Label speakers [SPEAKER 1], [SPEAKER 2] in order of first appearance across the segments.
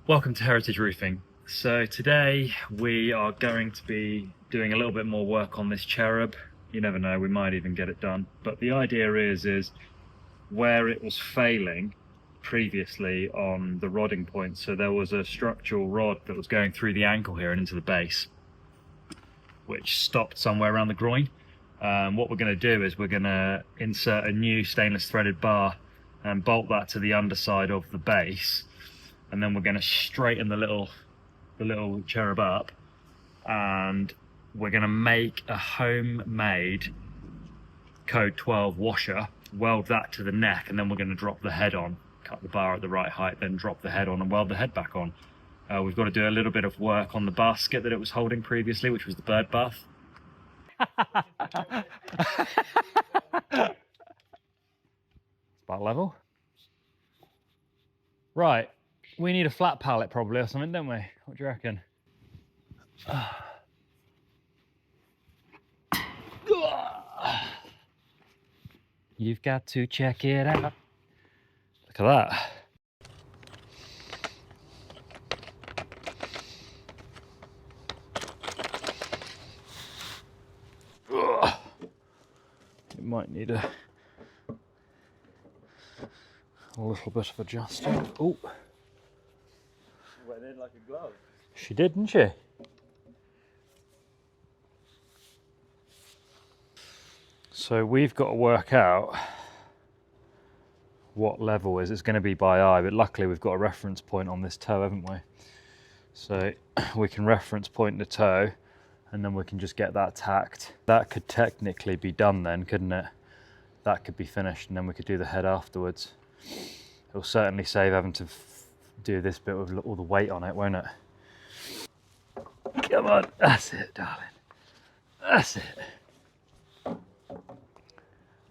[SPEAKER 1] Welcome to Heritage Roofing. So today we are going to be doing a little bit more work on this Cherub. You never know, we might even get it done. But the idea is where it was failing previously on the rodding point. So there was a structural rod that was going through the ankle here and into the base, which stopped somewhere around the groin. What we're going to do is we're going to insert a new stainless threaded bar and bolt that to the underside of the base. And then we're going to straighten the little Cherub up, and we're going to make a homemade code 12 washer, weld that to the neck, and then we're going to drop the head on, cut the bar at the right height, then drop the head on and weld the head back on. We've got to do a little bit of work on the basket that it was holding previously, which was the bird bath. It's about level. Right. We need a flat pallet probably or something, don't we? What do you reckon? You've got to check it out. Look at that. It might need a little bit of adjusting. Oh.
[SPEAKER 2] Went in like a glove.
[SPEAKER 1] She did, didn't she? So we've got to work out what level is. It's going to be by eye, but luckily we've got a reference point on this toe, haven't we? So we can reference point the toe, and then we can just get that tacked. That could technically be done then, couldn't it? That could be finished, and then we could do the head afterwards. It'll certainly save having to do this bit with all the weight on it, won't it? Come on, that's it, darling. That's it. I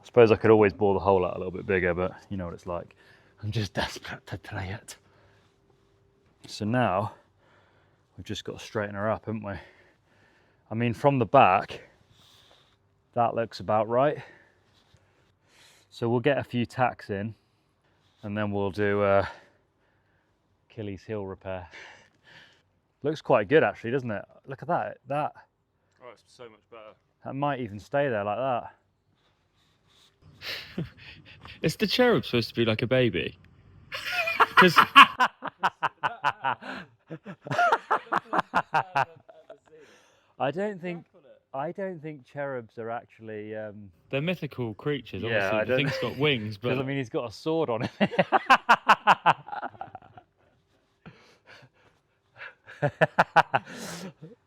[SPEAKER 1] suppose I could always bore the hole out a little bit bigger, but you know what it's like. I'm just desperate to try it. So now we've just got to straighten her up, haven't we? I mean, from the back, that looks about right. So we'll get a few tacks in, and then we'll do Achilles heel repair. Looks quite good actually, doesn't it? Look at that. Oh,
[SPEAKER 2] it's so much better.
[SPEAKER 1] That might even stay there like that.
[SPEAKER 2] Is the Cherub supposed to be like a baby? Because
[SPEAKER 1] I don't think cherubs are actually
[SPEAKER 2] they're mythical creatures.
[SPEAKER 1] Yeah,
[SPEAKER 2] obviously. The thing's got wings, but
[SPEAKER 1] I mean he's got a sword on it.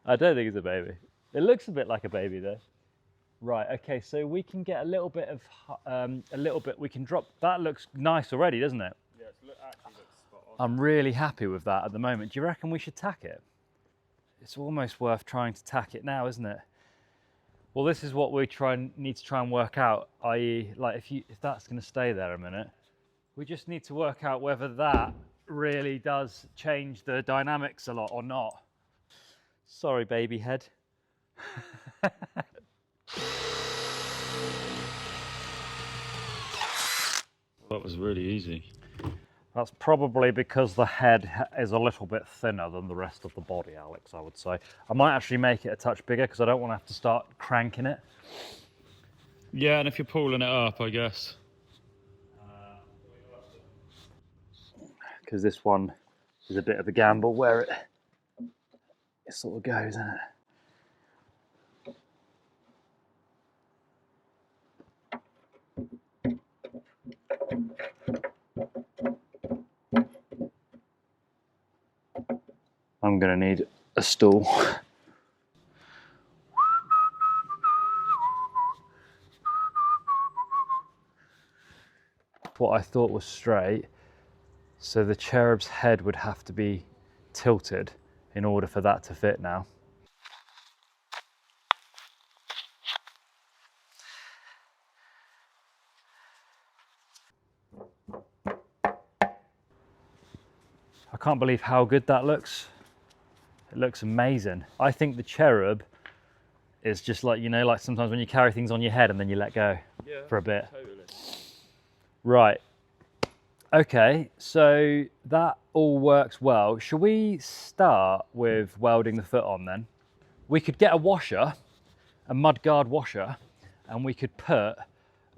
[SPEAKER 1] I don't think it's a baby. It looks a bit like a baby though. Right, okay, so we can get a little bit of, we can drop, that looks nice already, doesn't it?
[SPEAKER 2] Yeah, it actually looks spot on.
[SPEAKER 1] I'm really happy with that at the moment. Do you reckon we should tack it? It's almost worth trying to tack it now, isn't it? Well, this is what we need to try and work out, i.e. like if that's going to stay there a minute, we just need to work out whether that really does change the dynamics a lot or not. Sorry, baby head.
[SPEAKER 2] That was really easy.
[SPEAKER 1] That's probably because the head is a little bit thinner than the rest of the body, Alex, I would say. I might actually make it a touch bigger because I don't want to have to start cranking it.
[SPEAKER 2] Yeah, and if you're pulling it up, I guess.
[SPEAKER 1] Because this one is a bit of a gamble where it sort of goes, isn't it? I'm going to need a stool. What I thought was straight, so the Cherub's head would have to be tilted in order for that to fit now. I can't believe how good that looks. It looks amazing. I think the Cherub is just like, you know, like sometimes when you carry things on your head and then you let go for a bit.
[SPEAKER 2] Totally.
[SPEAKER 1] Right,
[SPEAKER 3] Okay, so that all works well. Should we start with welding the foot on then? We could get a washer, a mudguard washer, and we could put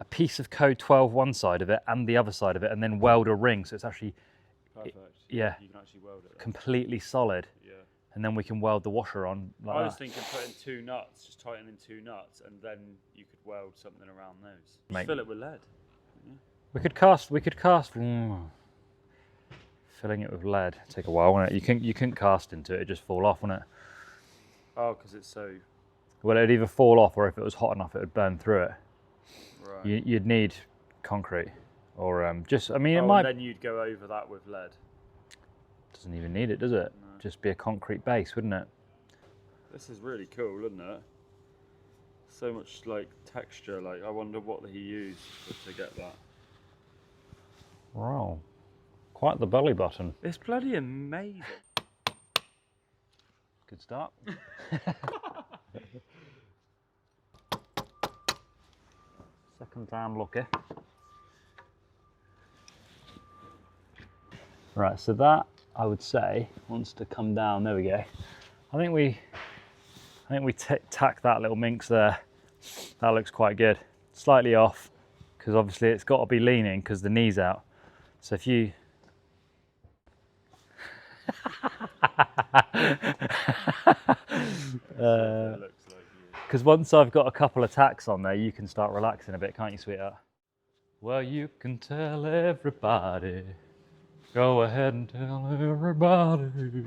[SPEAKER 3] a piece of code 12 one side of it and the other side of it, and then weld a ring so it's actually
[SPEAKER 2] Perfect.
[SPEAKER 3] yeah,
[SPEAKER 2] You can actually weld it. Then.
[SPEAKER 3] completely solid.
[SPEAKER 2] Yeah.
[SPEAKER 3] And then we can weld the washer on like
[SPEAKER 2] I was
[SPEAKER 3] that.
[SPEAKER 2] thinking putting 2 nuts, just tightening 2 nuts, and then you could weld something around those.
[SPEAKER 3] Mate.
[SPEAKER 2] Just fill it with lead.
[SPEAKER 3] We could cast. Filling it with lead take a while, wouldn't it? You couldn't cast into it; it'd just fall off, wouldn't it?
[SPEAKER 2] Oh, because it's so.
[SPEAKER 3] Well, it'd either fall off, or if it was hot enough, it would burn through it.
[SPEAKER 2] Right.
[SPEAKER 3] You'd need concrete, or just. I mean, it
[SPEAKER 2] and
[SPEAKER 3] might.
[SPEAKER 2] then you'd go over that with lead.
[SPEAKER 3] Doesn't even need it, does it?
[SPEAKER 2] No.
[SPEAKER 3] Just be a concrete base, wouldn't it?
[SPEAKER 2] This is really cool, isn't it? So much like texture. Like I wonder what he used to get that.
[SPEAKER 3] Wow, quite the belly button.
[SPEAKER 2] It's bloody amazing.
[SPEAKER 3] Good start. Second time lucky. Right, so that I would say wants to come down. There we go. I think we tack that little minx there. That looks quite good. Slightly off because obviously it's got to be leaning because the knee's out. So if you because once I've got a couple of tacks on there, you can start relaxing a bit, can't you, sweetheart? Well, you can tell everybody. Go ahead and tell everybody.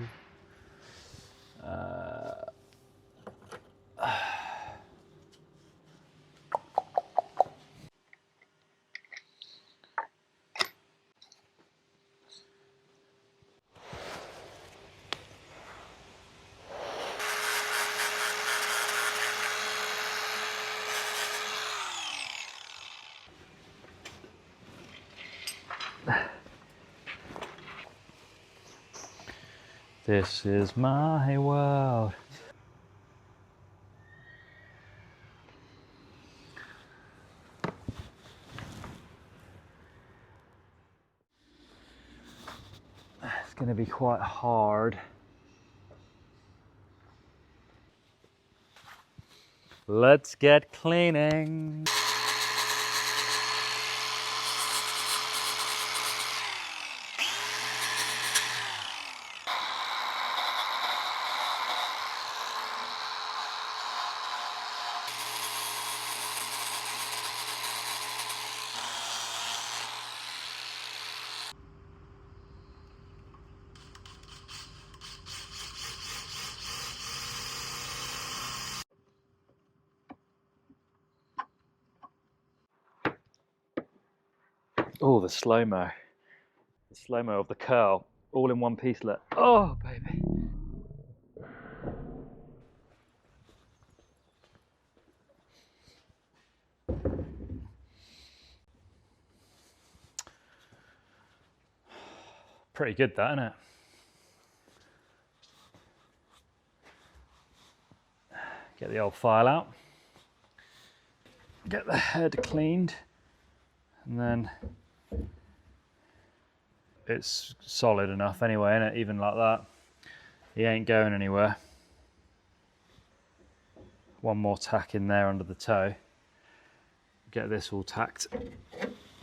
[SPEAKER 3] This is my world. It's going to be quite hard. Let's get cleaning. Oh, the slow-mo. The slow-mo of the curl. All in one piece, look. Oh, baby. Pretty good, that, isn't it? Get the old file out. Get the head cleaned. And then it's solid enough anyway, innit? Even like that. He ain't going anywhere. One more tack in there under the toe. Get this all tacked.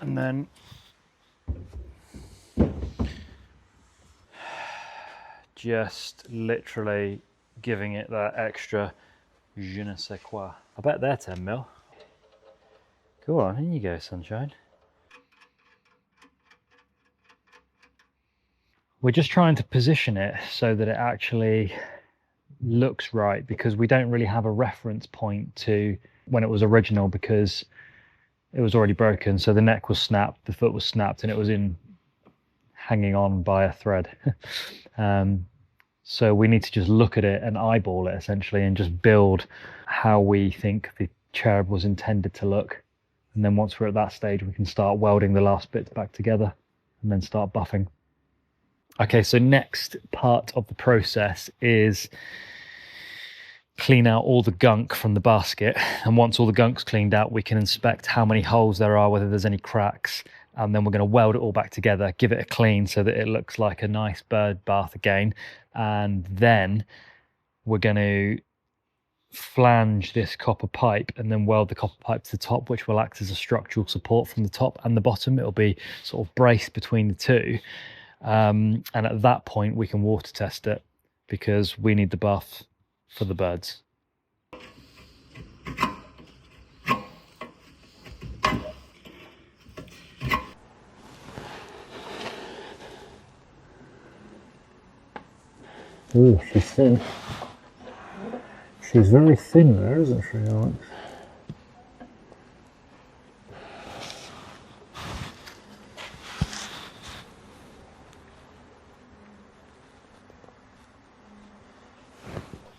[SPEAKER 3] And then just literally giving it that extra je ne sais quoi. I bet they're 10 mil. Go on, in you go, sunshine. We're just trying to position it so that it actually looks right, because we don't really have a reference point to when it was original, because it was already broken. So the neck was snapped, the foot was snapped, and it was in hanging on by a thread. So we need to just look at it and eyeball it essentially, and just build how we think the cherub was intended to look. And then once we're at that stage, we can start welding the last bits back together and then start buffing. Okay, so next part of the process is clean out all the gunk from the basket. And once all the gunk's cleaned out, we can inspect how many holes there are, whether there's any cracks, and then we're going to weld it all back together, give it a clean so that it looks like a nice bird bath again, and then we're going to flange this copper pipe and then weld the copper pipe to the top, which will act as a structural support from the top and the bottom. It'll be sort of braced between the two, and at that point we can water test it because we need the bath for the birds.
[SPEAKER 4] Ooh, she's thin. She's very thin there, isn't she, Alex?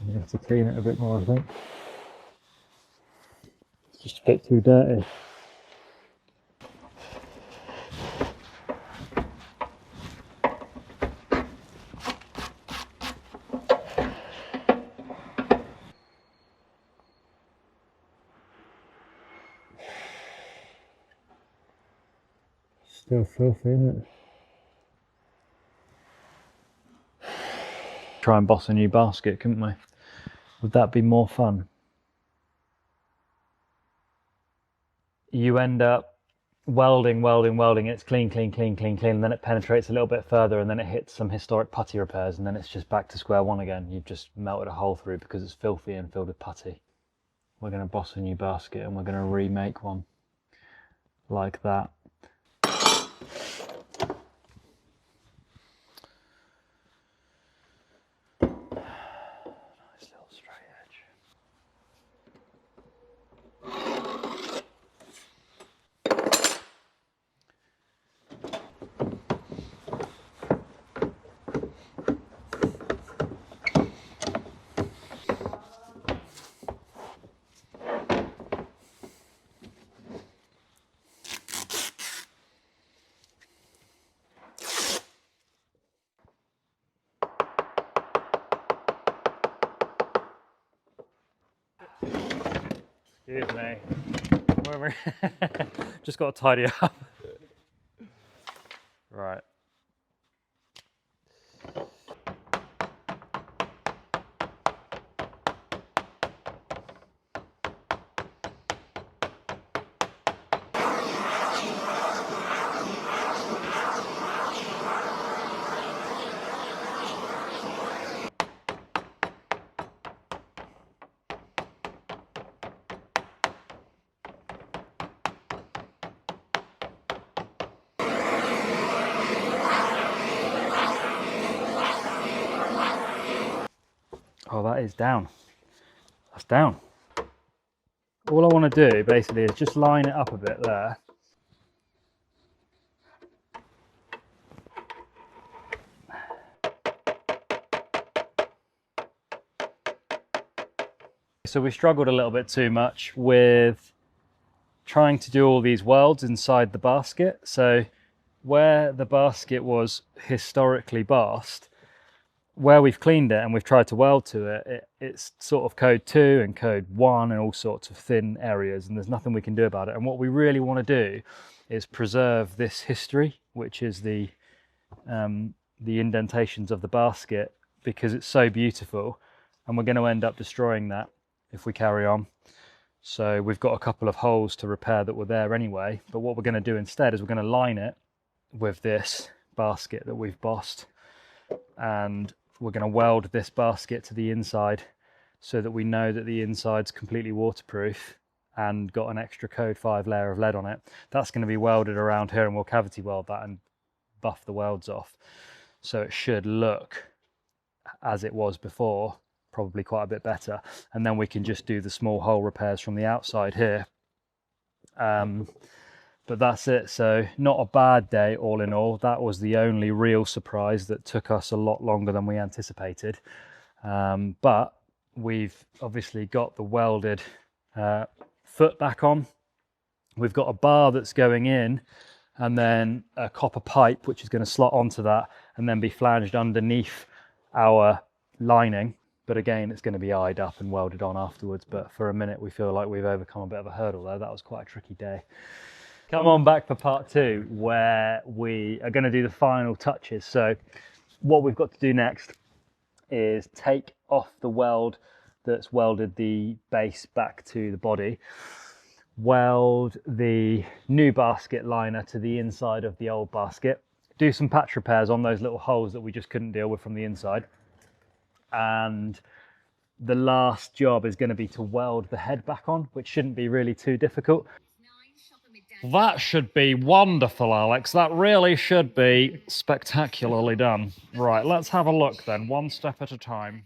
[SPEAKER 4] You have to clean it a bit more, I think. It's just a bit too dirty. Still filthy, isn't it?
[SPEAKER 3] Try and boss a new basket, couldn't we? Would that be more fun? You end up welding, it's clean, and then it penetrates a little bit further, and then it hits some historic putty repairs, and then it's just back to square one again. You've just melted a hole through because it's filthy and filled with putty. We're going to boss a new basket and we're going to remake one like that. Excuse me. Just got to tidy up. Right. Oh, that is down. That's down. All I want to do basically is just line it up a bit there. So we struggled a little bit too much with trying to do all these welds inside the basket. So where the basket was historically basked, where we've cleaned it and we've tried to weld to it, it's sort of code 2 and code 1 and all sorts of thin areas, and there's nothing we can do about it. And what we really want to do is preserve this history, which is the indentations of the basket, because it's so beautiful, and we're going to end up destroying that if we carry on. So we've got a couple of holes to repair that were there anyway, but what we're going to do instead is we're going to line it with this basket that we've bossed, and we're going to weld this basket to the inside so that we know that the inside's completely waterproof and got an extra code 5 layer of lead on it. That's going to be welded around here, and we'll cavity weld that and buff the welds off. So it should look as it was before, probably quite a bit better. And then we can just do the small hole repairs from the outside here. But that's it. So not a bad day all in all. That was the only real surprise that took us a lot longer than we anticipated. But we've obviously got the welded foot back on. We've got a bar that's going in, and then a copper pipe which is going to slot onto that and then be flanged underneath our lining. But again, it's going to be eyed up and welded on afterwards. But for a minute we feel like we've overcome a bit of a hurdle there. That was quite a tricky day. Come on back for part 2, where we are going to do the final touches. So what we've got to do next is take off the weld that's welded the base back to the body, weld the new basket liner to the inside of the old basket, do some patch repairs on those little holes that we just couldn't deal with from the inside, and the last job is going to be to weld the head back on, which shouldn't be really too difficult. That should be wonderful, Alex. That really should be spectacularly done. Right, let's have a look then, one step at a time.